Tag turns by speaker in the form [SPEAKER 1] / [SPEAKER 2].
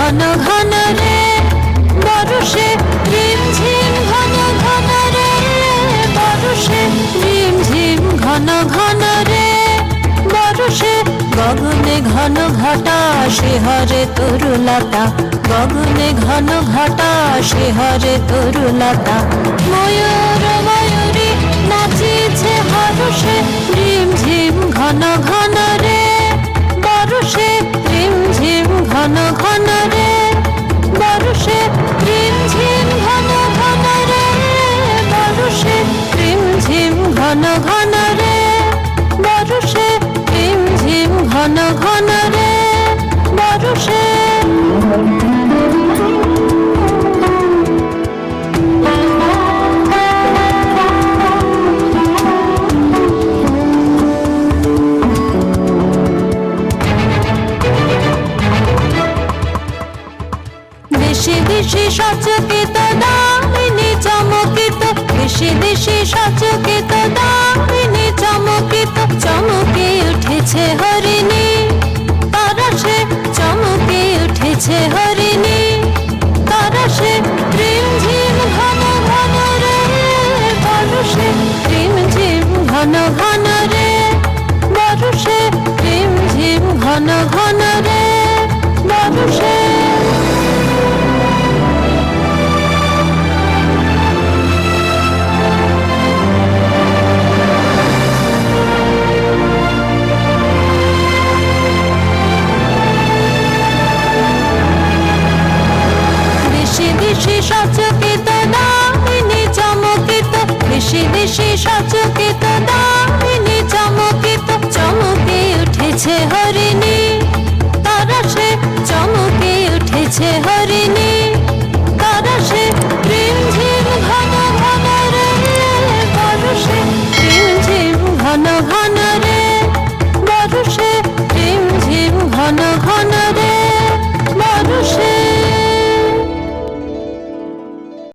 [SPEAKER 1] ঘন ঘন রে বরষে রিমঝিম ঘন ঘন রে বরষে রিমঝিম ঘন ঘন রে বরষে গগনে ঘন ঘটা শিহরে তরুলতা গগনে ঘন ঘটা শিহরে তরুলতা ময়ূর ময়ূরী নাচিছে হরষে রিমঝিম ঘন ঘন রে বরষে রিমঝিম ঘন ঘন রে বরষে রিমঝিম ঘন ঘন রে বরষে রিমঝিম ঘন ঘন রে বরষে রিমঝিম ঘন ঘন রে বরষে দেশে দেশে সচকিত দামিনী চমকিত দেশে দেশে সচকিত দামিনী চমকিত চমকে উঠেছে হরিণী তারাশে চমকে উঠেছে হরিণী তারাশে রিমঝিম ঘন ঘন রে বরষে রিমঝিম ঘন ঘন রে বরষে রিমঝিম ঘন ঘন রে বরষে দেশে সচকিত দামিনী চমকিত দেশে দেশে সচকিত